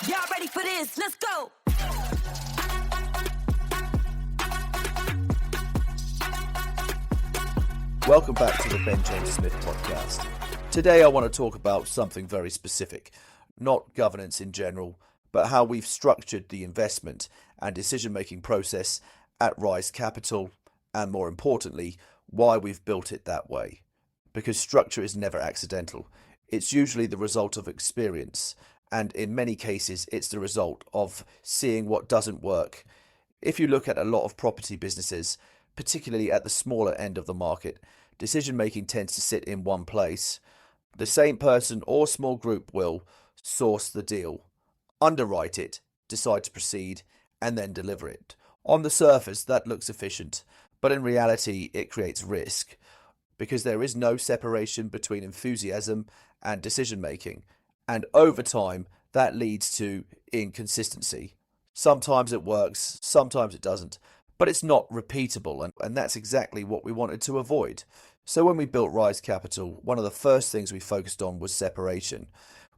Y'all ready for this? Let's go. Welcome back to the Ben James Smith podcast. Today I want to talk about something very specific, not governance in general, but how we've structured the investment and decision-making process at Rise Capital, and more importantly, why we've built it that way. Because structure is never accidental. It's usually the result of experience, and in many cases it's the result of seeing what doesn't work. If you look at a lot of property businesses, particularly at the smaller end of the market, decision-making tends to sit in one place. The same person or small group will source the deal, underwrite it, decide to proceed, and then deliver it. On the surface, that looks efficient, but in reality, it creates risk because there is no separation between enthusiasm and decision-making, and over time, that leads to inconsistency. Sometimes it works, sometimes it doesn't, but it's not repeatable, and that's exactly what we wanted to avoid. So when we built Rise Capital, one of the first things we focused on was separation.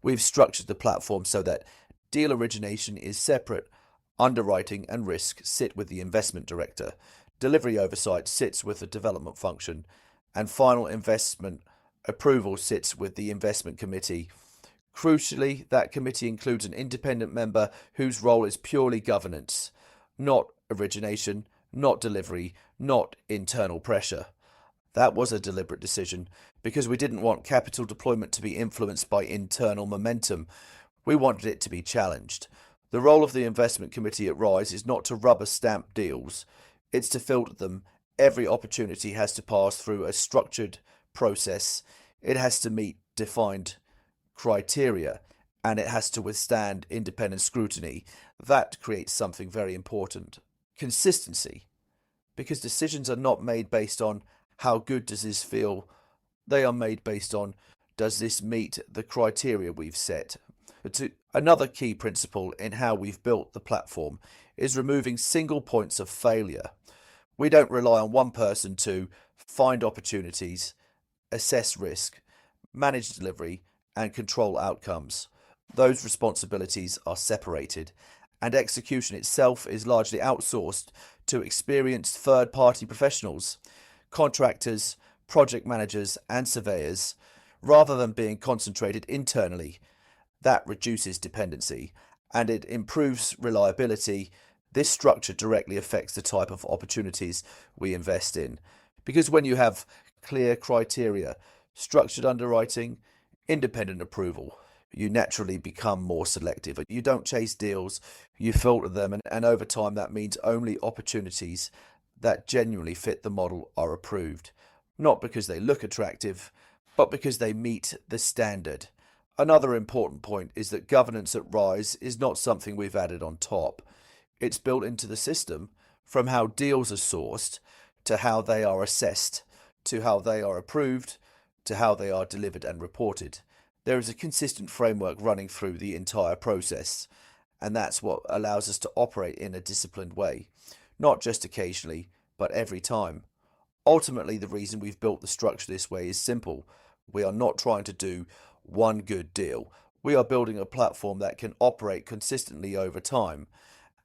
We've structured the platform so that deal origination is separate, underwriting and risk sit with the investment director, delivery oversight sits with the development function, and final investment approval sits with the investment committee. Crucially, that committee includes an independent member whose role is purely governance, not origination, not delivery, not internal pressure. That was a deliberate decision because we didn't want capital deployment to be influenced by internal momentum. We wanted it to be challenged. The role of the investment committee at Rise is not to rubber stamp deals. It's to filter them. Every opportunity has to pass through a structured process. It has to meet defined criteria, and it has to withstand independent scrutiny. That creates something very important. Consistency. Because decisions are not made based on how good does this feel, they are made based on does this meet the criteria we've set. Another key principle in how we've built the platform is removing single points of failure. We don't rely on one person to find opportunities, assess risk, manage delivery, and control outcomes. Those responsibilities are separated, and execution itself is largely outsourced to experienced third-party professionals, contractors, project managers, and surveyors, rather than being concentrated internally. That reduces dependency, and it improves reliability. This structure directly affects the type of opportunities we invest in, because when you have clear criteria, structured underwriting, independent approval, you naturally become more selective. You don't chase deals, you filter them, and over time that means only opportunities that genuinely fit the model are approved, not because they look attractive, but because they meet the standard. Another important point is that governance at Rise is not something we've added on top. It's built into the system, from how deals are sourced, to how they are assessed, to how they are approved, to how they are delivered and reported. There is a consistent framework running through the entire process, and that's what allows us to operate in a disciplined way, not just occasionally, but every time. Ultimately, the reason we've built the structure this way is simple. We are not trying to do one good deal. We are building a platform that can operate consistently over time.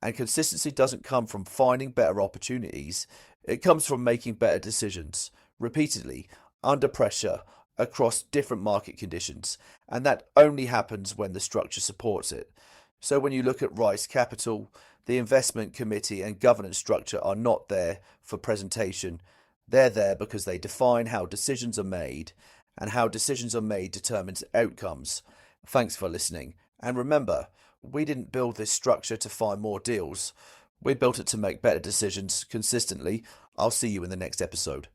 And consistency doesn't come from finding better opportunities. It comes from making better decisions, repeatedly, under pressure, across different market conditions. And that only happens when the structure supports it. So when you look at Rise Capital, the investment committee and governance structure are not there for presentation. They're there because they define how decisions are made, and how decisions are made determines outcomes. Thanks for listening. And remember, we didn't build this structure to find more deals. We built it to make better decisions consistently. I'll see you in the next episode.